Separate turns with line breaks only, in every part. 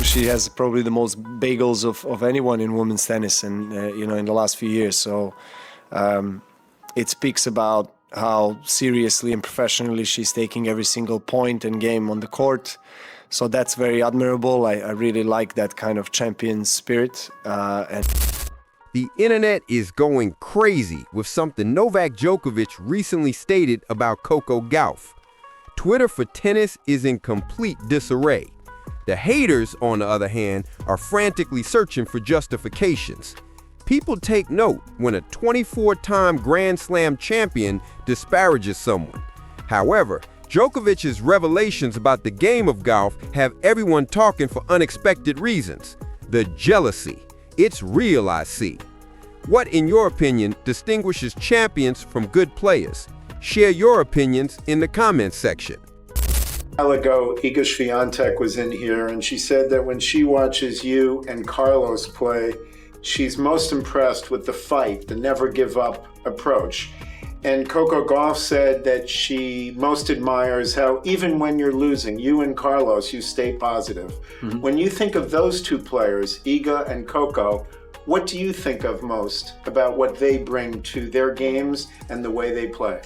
She has probably the most bagels of anyone in women's tennis, and in the last few years. So it speaks about how seriously and professionally she's taking every single point and game on the court. So that's very admirable. I really like that kind of champion spirit.
The internet is going crazy with something Novak Djokovic recently stated about Coco Gauff. Twitter for tennis is in complete disarray. The haters, on the other hand, are frantically searching for justifications. People take note when a 24-time Grand Slam champion disparages someone. However, Djokovic's revelations about the game of golf have everyone talking for unexpected reasons. The jealousy. It's real, I see. What, in your opinion, distinguishes champions from good players? Share your opinions in the comments section.
A while ago, Iga Swiatek was in here, and she said that when she watches you and Carlos play, she's most impressed with the fight, the never give up approach. And Coco Gauff said that she most admires how even when you're losing, you and Carlos, you stay positive. Mm-hmm. When you think of those two players, Iga and Coco, what do you think of most about what they bring to their games and the way they play?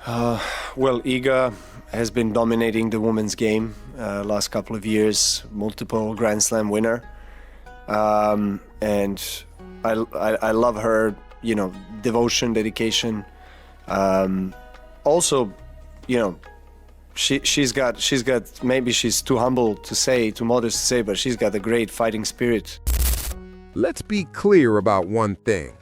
Well, Iga has been dominating the women's game last couple of years, multiple Grand Slam winner. And I love her, devotion, dedication. Also, she's got, maybe she's too humble to say, too modest to say, but she's got a great fighting spirit.
Let's be clear about one thing.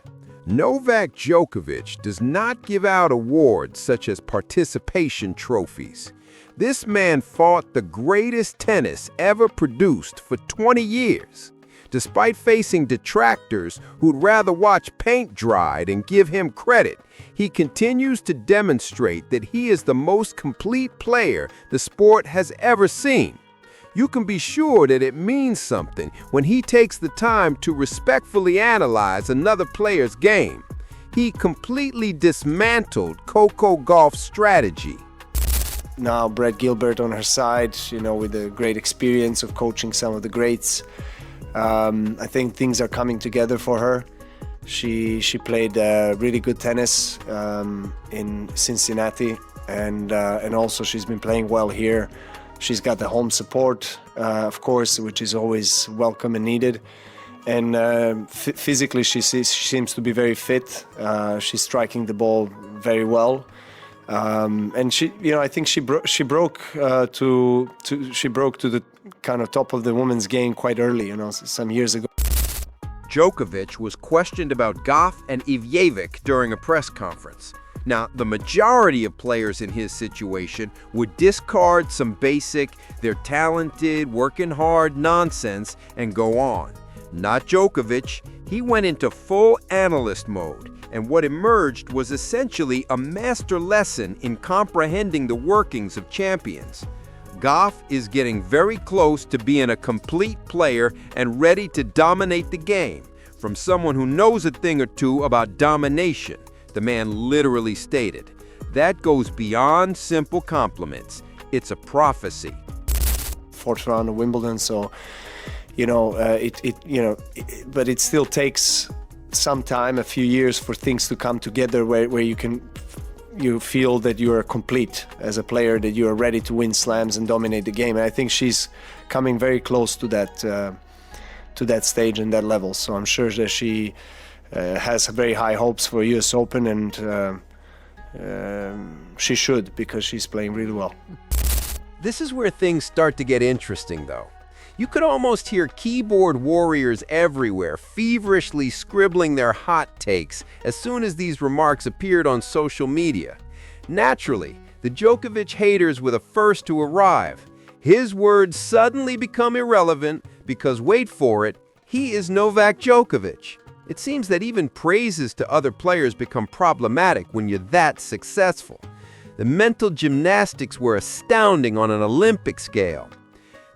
Novak Djokovic does not give out awards such as participation trophies. This man fought the greatest tennis ever produced for 20 years. Despite facing detractors who'd rather watch paint dry than give him credit, he continues to demonstrate that he is the most complete player the sport has ever seen. You can be sure that it means something when he takes the time to respectfully analyze another player's game. He completely dismantled Coco Gauff's strategy.
Now Brett Gilbert on her side, with the great experience of coaching some of the greats. I think things are coming together for her. She played really good tennis in Cincinnati, and also she's been playing well here. She's got the home support, of course, which is always welcome and needed. And physically, she seems to be very fit. She's striking the ball very well, and I think she broke to the kind of top of the women's game quite early, some years ago.
Djokovic was questioned about Gauff and Ivjevic during a press conference. Now, the majority of players in his situation would discard some basic, they're talented, working hard nonsense and go on. Not Djokovic. He went into full analyst mode, and what emerged was essentially a master lesson in comprehending the workings of champions. Gauff is getting very close to being a complete player and ready to dominate the game, from someone who knows a thing or two about domination. The man literally stated, "That goes beyond simple compliments. It's a prophecy."
Fourth round of Wimbledon, so but it still takes some time, a few years, for things to come together where you feel that you are complete as a player, that you are ready to win slams and dominate the game. And I think she's coming very close to that stage and that level. So I'm sure that she has very high hopes for US Open, and she should, because she's playing really well.
This is where things start to get interesting, though. You could almost hear keyboard warriors everywhere feverishly scribbling their hot takes as soon as these remarks appeared on social media. Naturally, the Djokovic haters were the first to arrive. His words suddenly become irrelevant because, wait for it, he is Novak Djokovic. It seems that even praises to other players become problematic when you're that successful. The mental gymnastics were astounding on an Olympic scale.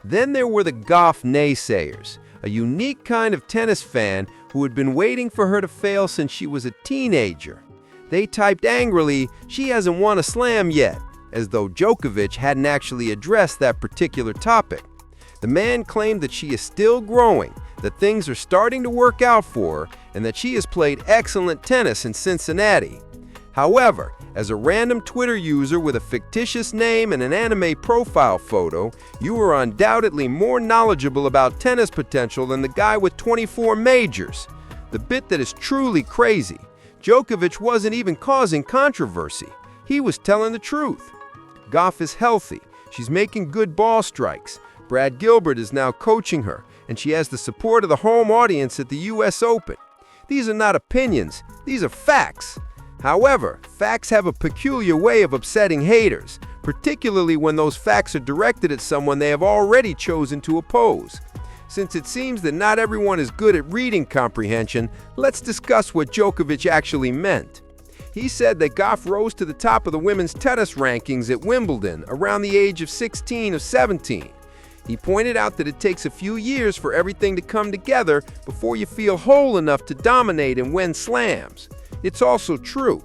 Then there were the Gauff naysayers, a unique kind of tennis fan who had been waiting for her to fail since she was a teenager. They typed angrily, "She hasn't won a slam yet," as though Djokovic hadn't actually addressed that particular topic. The man claimed that she is still growing, that things are starting to work out for her, and that she has played excellent tennis in Cincinnati. However, as a random Twitter user with a fictitious name and an anime profile photo, you are undoubtedly more knowledgeable about tennis potential than the guy with 24 majors. The bit that is truly crazy, Djokovic wasn't even causing controversy. He was telling the truth. Gauff is healthy. She's making good ball strikes. Brad Gilbert is now coaching her, and she has the support of the home audience at the US Open. These are not opinions, these are facts. However, facts have a peculiar way of upsetting haters, particularly when those facts are directed at someone they have already chosen to oppose. Since it seems that not everyone is good at reading comprehension, let's discuss what Djokovic actually meant. He said that Gauff rose to the top of the women's tennis rankings at Wimbledon around the age of 16 or 17. He pointed out that it takes a few years for everything to come together before you feel whole enough to dominate and win slams. It's also true.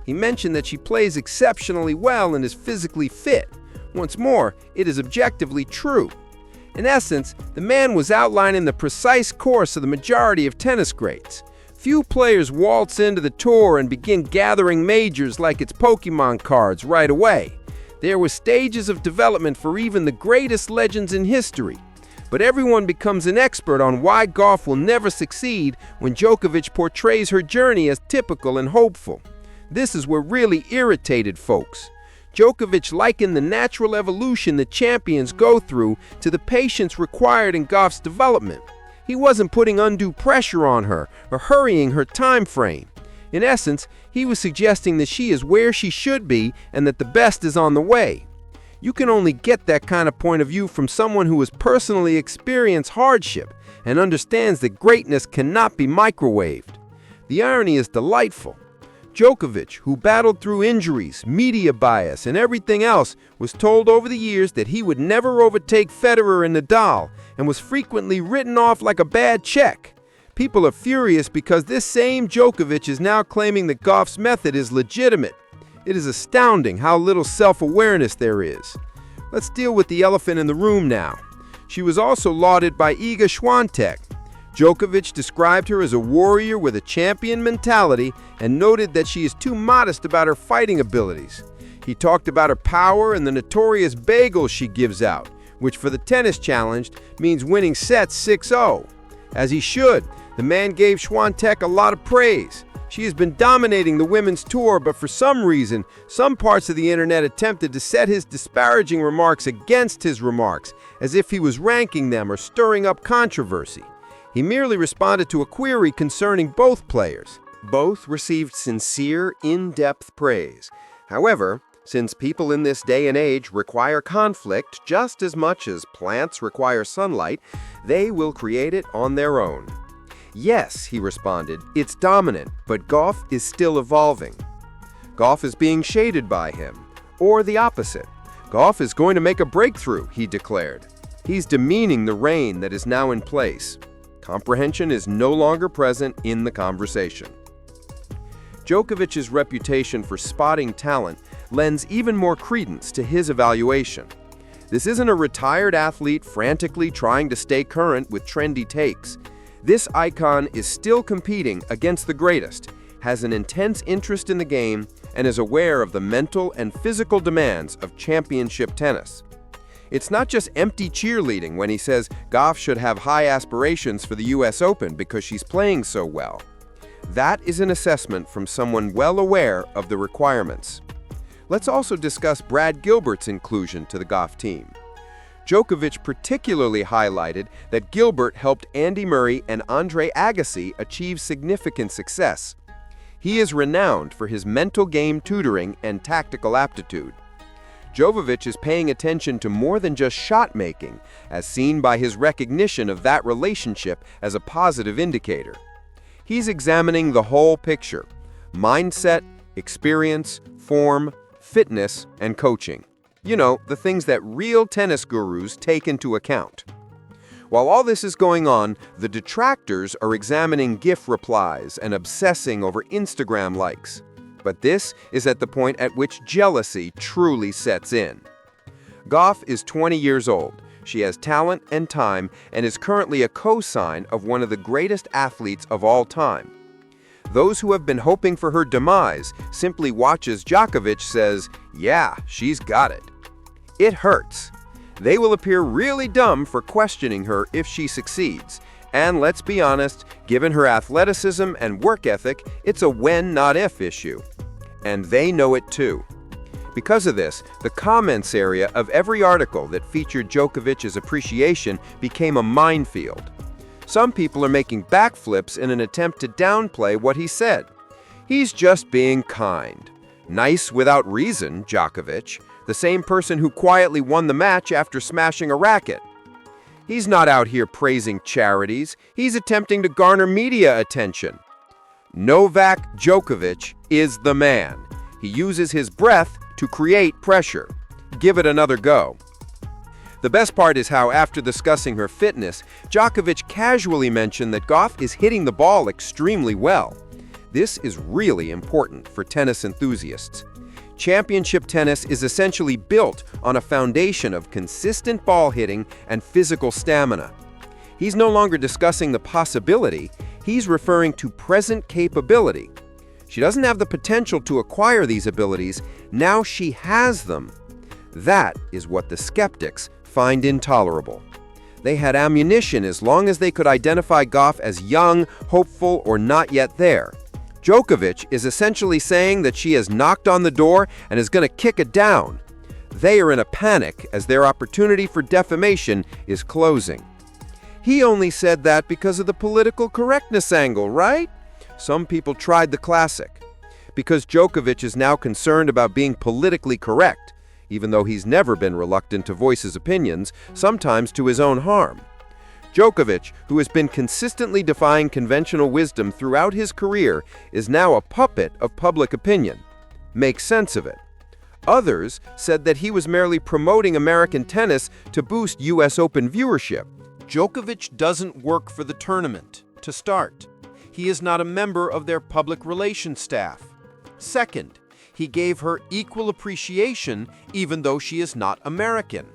He mentioned that she plays exceptionally well and is physically fit. Once more, it is objectively true. In essence, the man was outlining the precise course of the majority of tennis greats. Few players waltz into the tour and begin gathering majors like it's Pokemon cards right away. There were stages of development for even the greatest legends in history. But everyone becomes an expert on why Gauff will never succeed when Djokovic portrays her journey as typical and hopeful. This is what really irritated folks. Djokovic likened the natural evolution that champions go through to the patience required in Gauff's development. He wasn't putting undue pressure on her or hurrying her time frame. In essence, he was suggesting that she is where she should be and that the best is on the way. You can only get that kind of point of view from someone who has personally experienced hardship and understands that greatness cannot be microwaved. The irony is delightful. Djokovic, who battled through injuries, media bias, and everything else, was told over the years that he would never overtake Federer and Nadal and was frequently written off like a bad check. People are furious because this same Djokovic is now claiming that Gauff's method is legitimate. It is astounding how little self-awareness there is. Let's deal with the elephant in the room now. She was also lauded by Iga Swiatek. Djokovic described her as a warrior with a champion mentality and noted that she is too modest about her fighting abilities. He talked about her power and the notorious bagels she gives out, which for the tennis challenged means winning sets 6-0. As he should, the man gave Swiatek a lot of praise. She has been dominating the women's tour, but for some reason, some parts of the internet attempted to set his disparaging remarks against his remarks, as if he was ranking them or stirring up controversy. He merely responded to a query concerning both players. Both received sincere, in-depth praise. However, since people in this day and age require conflict just as much as plants require sunlight, they will create it on their own. Yes, he responded, it's dominant, but Gauff is still evolving. Gauff is being shaded by him. Or the opposite. Gauff is going to make a breakthrough, he declared. He's demeaning the reign that is now in place. Comprehension is no longer present in the conversation. Djokovic's reputation for spotting talent lends even more credence to his evaluation. This isn't a retired athlete frantically trying to stay current with trendy takes. This icon is still competing against the greatest, has an intense interest in the game, and is aware of the mental and physical demands of championship tennis. It's not just empty cheerleading when he says Gauff should have high aspirations for the US Open because she's playing so well. That is an assessment from someone well aware of the requirements. Let's also discuss Brad Gilbert's inclusion to the Gauff team. Djokovic particularly highlighted that Gilbert helped Andy Murray and Andre Agassi achieve significant success. He is renowned for his mental game tutoring and tactical aptitude. Djokovic is paying attention to more than just shot making, as seen by his recognition of that relationship as a positive indicator. He's examining the whole picture: mindset, experience, form, fitness, and coaching. You know, the things that real tennis gurus take into account. While all this is going on, the detractors are examining GIF replies and obsessing over Instagram likes. But this is at the point at which jealousy truly sets in. Gauff is 20 years old. She has talent and time and is currently a co-sign of one of the greatest athletes of all time. Those who have been hoping for her demise simply watch as Djokovic says, "Yeah, she's got it." It hurts. They will appear really dumb for questioning her if she succeeds. And let's be honest, given her athleticism and work ethic, it's a when, not if issue. And they know it too. Because of this, the comments area of every article that featured Djokovic's appreciation became a minefield. Some people are making backflips in an attempt to downplay what he said. He's just being kind. Nice without reason, Djokovic, the same person who quietly won the match after smashing a racket. He's not out here praising charities. He's attempting to garner media attention. Novak Djokovic is the man. He uses his breath to create pressure. Give it another go. The best part is how, after discussing her fitness, Djokovic casually mentioned that Gauff is hitting the ball extremely well. This is really important for tennis enthusiasts. Championship tennis is essentially built on a foundation of consistent ball hitting and physical stamina. He's no longer discussing the possibility, he's referring to present capability. She doesn't have the potential to acquire these abilities, now she has them. That is what the skeptics find intolerable. They had ammunition as long as they could identify Gauff as young, hopeful, or not yet there. Djokovic is essentially saying that she has knocked on the door and is going to kick it down. They are in a panic as their opportunity for defamation is closing. He only said that because of the political correctness angle, right? Some people tried the classic. Because Djokovic is now concerned about being politically correct, even though he's never been reluctant to voice his opinions, sometimes to his own harm. Djokovic, who has been consistently defying conventional wisdom throughout his career, is now a puppet of public opinion. Make sense of it. Others said that he was merely promoting American tennis to boost US Open viewership. Djokovic doesn't work for the tournament, to start. He is not a member of their public relations staff. Second, he gave her equal appreciation even though she is not American.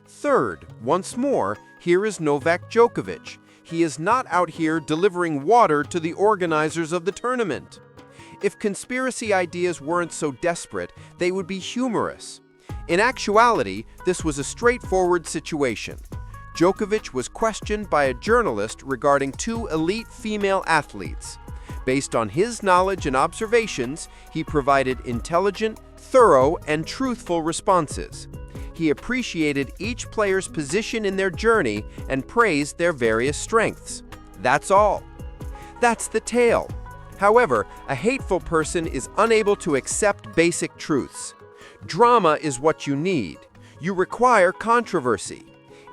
Third, once more, here is Novak Djokovic. He is not out here delivering water to the organizers of the tournament. If conspiracy ideas weren't so desperate, they would be humorous. In actuality, this was a straightforward situation. Djokovic was questioned by a journalist regarding two elite female athletes. Based on his knowledge and observations, he provided intelligent, thorough, and truthful responses. He appreciated each player's position in their journey and praised their various strengths. That's all. That's the tale. However, a hateful person is unable to accept basic truths. Drama is what you need. You require controversy.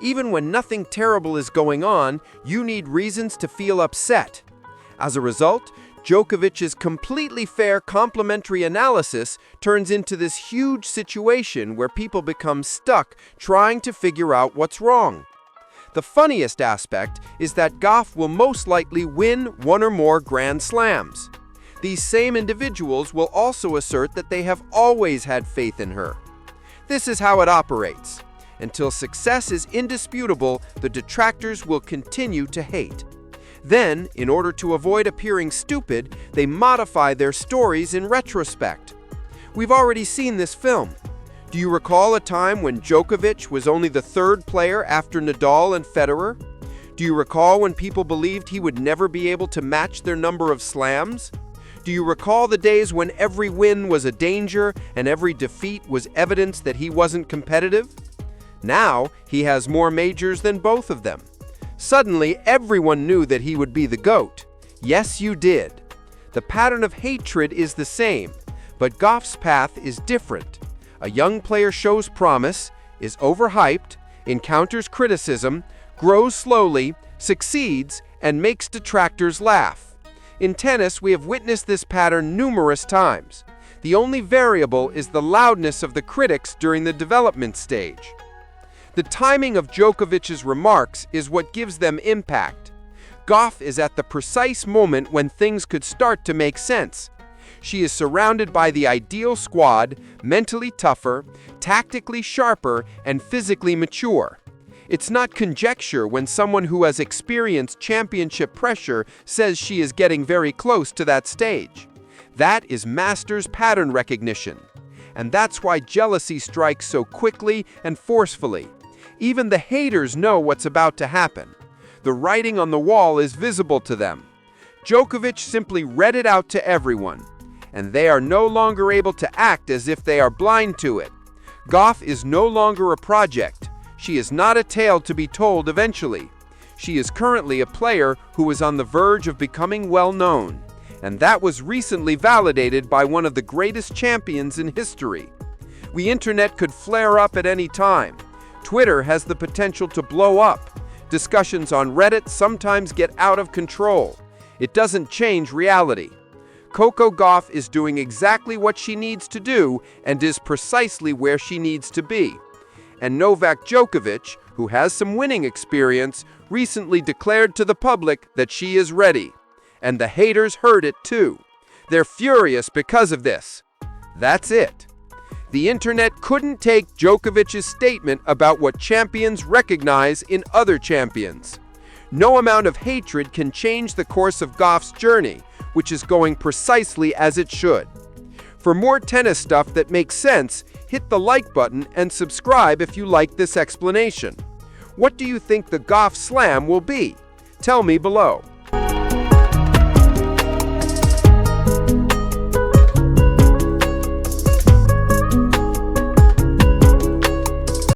Even when nothing terrible is going on, you need reasons to feel upset. As a result, Djokovic's completely fair complimentary analysis turns into this huge situation where people become stuck trying to figure out what's wrong. The funniest aspect is that Gauff will most likely win one or more Grand Slams. These same individuals will also assert that they have always had faith in her. This is how it operates. Until success is indisputable, the detractors will continue to hate. Then, in order to avoid appearing stupid, they modify their stories in retrospect. We've already seen this film. Do you recall a time when Djokovic was only the third player after Nadal and Federer? Do you recall when people believed he would never be able to match their number of slams? Do you recall the days when every win was a danger and every defeat was evidence that he wasn't competitive? Now, he has more majors than both of them. Suddenly, everyone knew that he would be the GOAT. Yes, you did. The pattern of hatred is the same, but Gauff's path is different. A young player shows promise, is overhyped, encounters criticism, grows slowly, succeeds, and makes detractors laugh. In tennis, we have witnessed this pattern numerous times. The only variable is the loudness of the critics during the development stage. The timing of Djokovic's remarks is what gives them impact. Gauff is at the precise moment when things could start to make sense. She is surrounded by the ideal squad, mentally tougher, tactically sharper, and physically mature. It's not conjecture when someone who has experienced championship pressure says she is getting very close to that stage. That is Masters pattern recognition. And that's why jealousy strikes so quickly and forcefully. Even the haters know what's about to happen. The writing on the wall is visible to them. Djokovic simply read it out to everyone, and they are no longer able to act as if they are blind to it. Gauff is no longer a project. She is not a tale to be told eventually. She is currently a player who is on the verge of becoming well known, and that was recently validated by one of the greatest champions in history. The internet could flare up at any time. Twitter has the potential to blow up. Discussions on Reddit sometimes get out of control. It doesn't change reality. Coco Gauff is doing exactly what she needs to do and is precisely where she needs to be. And Novak Djokovic, who has some winning experience, recently declared to the public that she is ready. And the haters heard it too. They're furious because of this. That's it. The internet couldn't take Djokovic's statement about what champions recognize in other champions. No amount of hatred can change the course of Gauff's journey, which is going precisely as it should. For more tennis stuff that makes sense, hit the like button and subscribe if you like this explanation. What do you think the Gauff Slam will be? Tell me below.